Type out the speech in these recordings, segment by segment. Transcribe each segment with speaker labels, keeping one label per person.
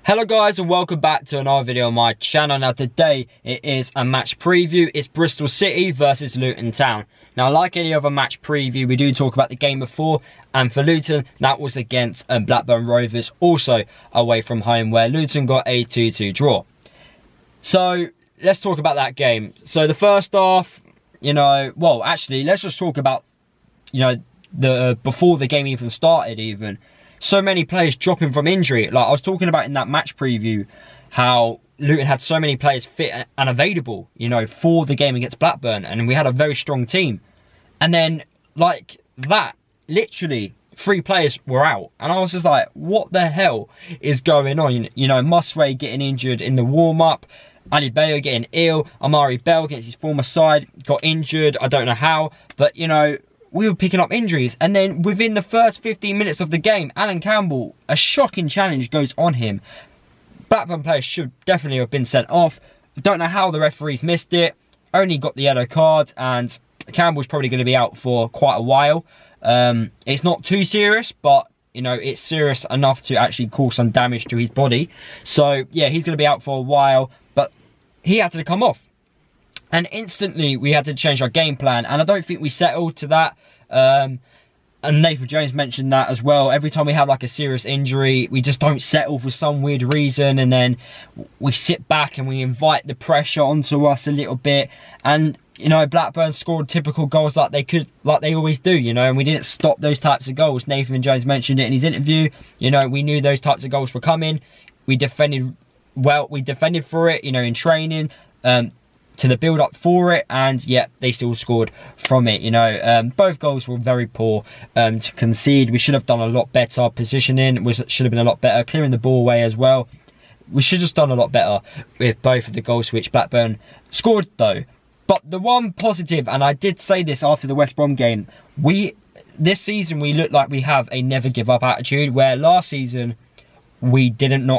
Speaker 1: Hello guys and welcome back to another video on my channel. Now today it is a match preview. It's Bristol City versus Luton Town. Now like any other match preview, we do talk about the game before, and for Luton that was against Blackburn Rovers, also away from home, where Luton got a 2-2 draw. So let's talk about that game. So the first half, let's just talk about the before the game even started even. So many players dropping from injury. Like I was talking about in that match preview, how Luton had so many players fit and available, for the game against Blackburn, and we had a very strong team. And then, like that, literally 3 players were out, and I was just like, what the hell is going on? Musway getting injured in the warm-up, Ali Bayo getting ill, Amari Bell against his former side got injured. I don't know how, but we were picking up injuries, and then within the first 15 minutes of the game, Alan Campbell, a shocking challenge goes on him. Blackburn players should definitely have been sent off. Don't know how the referees missed it. Only got the yellow card, and Campbell's probably going to be out for quite a while. It's not too serious, but it's serious enough to actually cause some damage to his body. So yeah, he's going to be out for a while, but he had to come off. And instantly we had to change our game plan, and I don't think we settled to that. And Nathan Jones mentioned that as well. Every time we have like a serious injury, we just don't settle for some weird reason, and then we sit back and we invite the pressure onto us a little bit. And Blackburn scored typical goals like they always do, and we didn't stop those types of goals. Nathan Jones mentioned it in his interview. We knew those types of goals were coming. We defended well. We defended for it, in training. To the build up for it, and yeah, they still scored from it. Both goals were very poor to concede. We should have done a lot better. Positioning should have been a lot better. Clearing the ball away as well. We should have just done a lot better with both of the goals which Blackburn scored though. But the one positive, and I did say this after the West Brom game, this season we look like we have a never give up attitude, where last season we didn't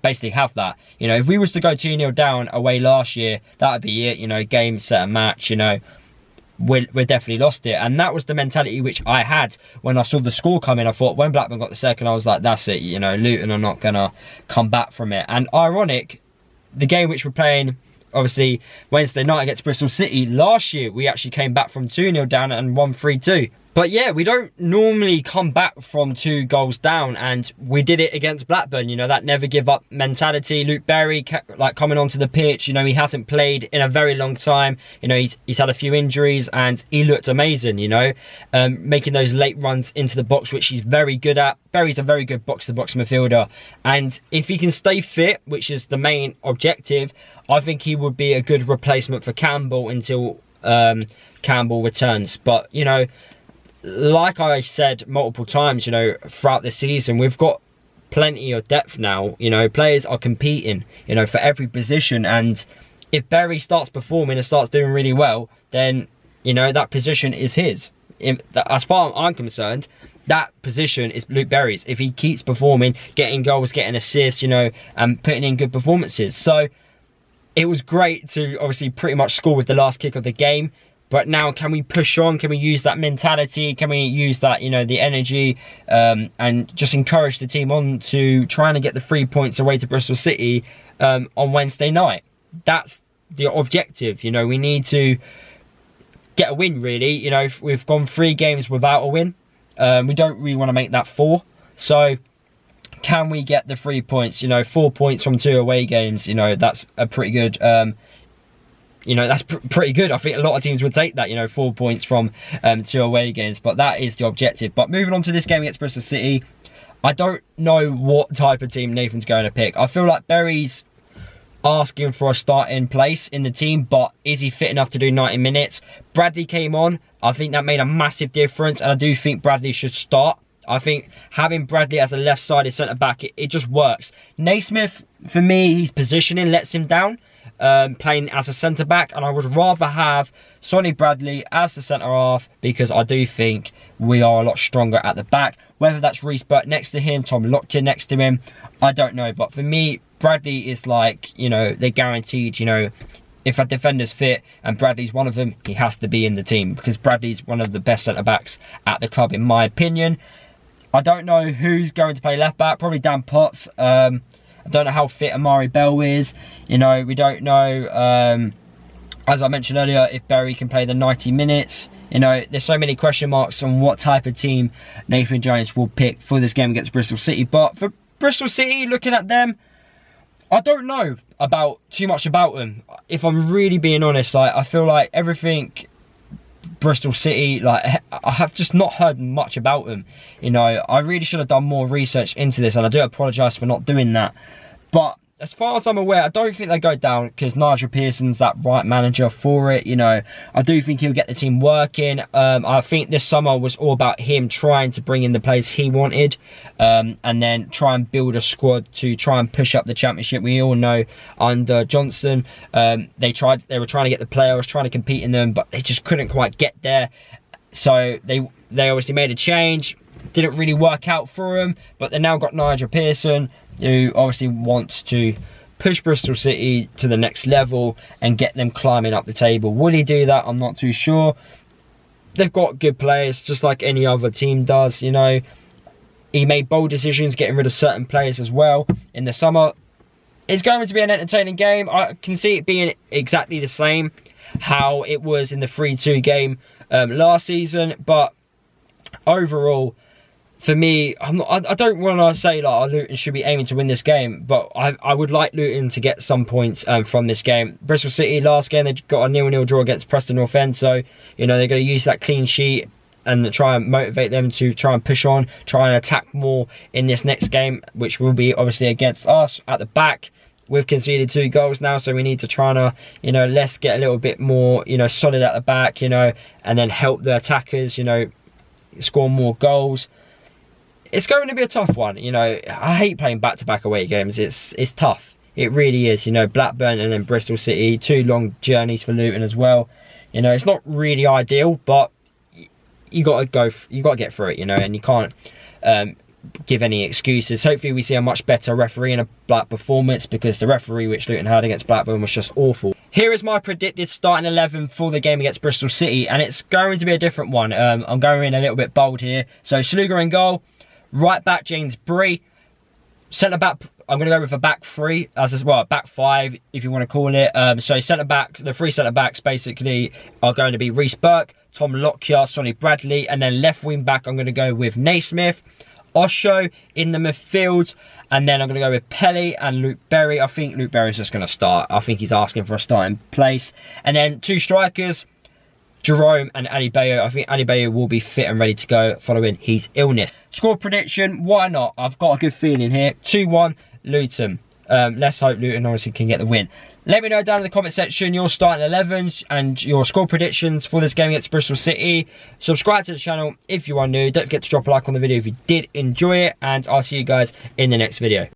Speaker 1: basically have that. If we was to go 2-0 down away last year, that would be it. Game, set, and match. We definitely lost it, and that was the mentality which I had when I saw the score come in. I thought when Blackburn got the second, I was like, that's it. Luton are not gonna come back from it. And ironic, the game which we're playing, obviously Wednesday night against Bristol City, last year we actually came back from 2-0 down and won 3-2. But yeah, we don't normally come back from 2 goals down, and we did it against Blackburn. that never give up mentality. Luke Berry, coming onto the pitch, he hasn't played in a very long time. He's had a few injuries, and he looked amazing. Making those late runs into the box, which he's very good at. Berry's a very good box-to-box midfielder, and if he can stay fit, which is the main objective, I think he would be a good replacement for Campbell until Campbell returns. But like I said multiple times, throughout the season, we've got plenty of depth now. Players are competing, for every position. And if Berry starts performing and starts doing really well, then, that position is his. As far as I'm concerned, that position is Luke Berry's. If he keeps performing, getting goals, getting assists, and putting in good performances. So it was great to obviously pretty much score with the last kick of the game. But now, can we push on? Can we use that mentality? Can we use that, the energy, and just encourage the team on to trying to get the 3 points away to Bristol City on Wednesday night? That's the objective. We need to get a win, really. We've gone 3 games without a win. We don't really want to make that 4. So, can we get the 3 points? 4 points from 2 away games. That's a pretty good. That's pretty good. I think a lot of teams would take that, 4 points from 2 away games. But that is the objective. But moving on to this game against Bristol City, I don't know what type of team Nathan's going to pick. I feel like Berry's asking for a starting place in the team, but is he fit enough to do 90 minutes? Bradley came on. I think that made a massive difference, and I do think Bradley should start. I think having Bradley as a left-sided centre-back, it just works. Naismith, for me, his positioning lets him down. Playing as a centre-back, and I would rather have Sonny Bradley as the centre-half, because I do think we are a lot stronger at the back. Whether that's Reece Burt next to him, Tom Lockyer next to him, I don't know. But for me, Bradley is like, they're guaranteed, if a defender's fit and Bradley's one of them, he has to be in the team, because Bradley's one of the best centre-backs at the club, in my opinion. I don't know who's going to play left-back, probably Dan Potts. I don't know how fit Amari Bell is. You know, we don't know, as I mentioned earlier, if Berry can play the 90 minutes. You know, there's so many question marks on what type of team Nathan Jones will pick for this game against Bristol City. But for Bristol City, looking at them, I don't know too much about them. If I'm really being honest, like, I feel like everything Bristol City, like, I have just not heard much about them. You know, I really should have done more research into this, and I do apologise for not doing that. But as far as I'm aware, I don't think they go down because Nigel Pearson's that right manager for it. You know, I do think he'll get the team working. I think this summer was all about him trying to bring in the players he wanted, and then try and build a squad to try and push up the championship. We all know under Johnson, they were trying to get the players, trying to compete in them, but they just couldn't quite get there. So they obviously made a change. Didn't really work out for them, but they now got Nigel Pearson, who obviously wants to push Bristol City to the next level and get them climbing up the table. Will he do that? I'm not too sure. They've got good players, just like any other team does, you know. He made bold decisions, getting rid of certain players as well in the summer. It's going to be an entertaining game. I can see it being exactly the same how it was in the 3-2 game last season, but overall, for me, I don't want to say like Luton should be aiming to win this game, but I would like Luton to get some points from this game. Bristol City, last game, they got a 0-0 draw against Preston North End, so, you know, they're going to use that clean sheet and try and motivate them to try and push on, try and attack more in this next game, which will be obviously against us at the back. We've conceded 2 goals now, so we need to try and, you know, let's get a little bit more, you know, solid at the back, you know, and then help the attackers, you know, score more goals. It's going to be a tough one, you know. I hate playing back-to-back away games. It's tough. It really is, you know. Blackburn and then Bristol City, 2 long journeys for Luton as well. You know, it's not really ideal, but you got to get through it, you know, and you can't give any excuses. Hopefully we see a much better referee and a black performance, because the referee which Luton had against Blackburn was just awful. Here is my predicted starting 11 for the game against Bristol City, and it's going to be a different one. I'm going in a little bit bold here. So Sluga in goal. Right back, James Bree. Centre back, I'm going to go with a back 3, well, back 5, if you want to call it. So centre back, the 3 centre backs basically are going to be Reece Burke, Tom Lockyer, Sonny Bradley, and then left wing back, I'm going to go with Naismith, Osho in the midfield, and then I'm going to go with Pelly and Luke Berry. I think Luke Berry's just going to start. I think he's asking for a starting place. And then 2 strikers, Jerome and Ali Bayo. I think Ali Bayo will be fit and ready to go following his illness. Score prediction, why not? I've got a good feeling here. 2-1 Luton. Let's hope Luton obviously can get the win. Let me know down in the comment section your starting 11s and your score predictions for this game against Bristol City. Subscribe to the channel if you are new. Don't forget to drop a like on the video if you did enjoy it, and I'll see you guys in the next video.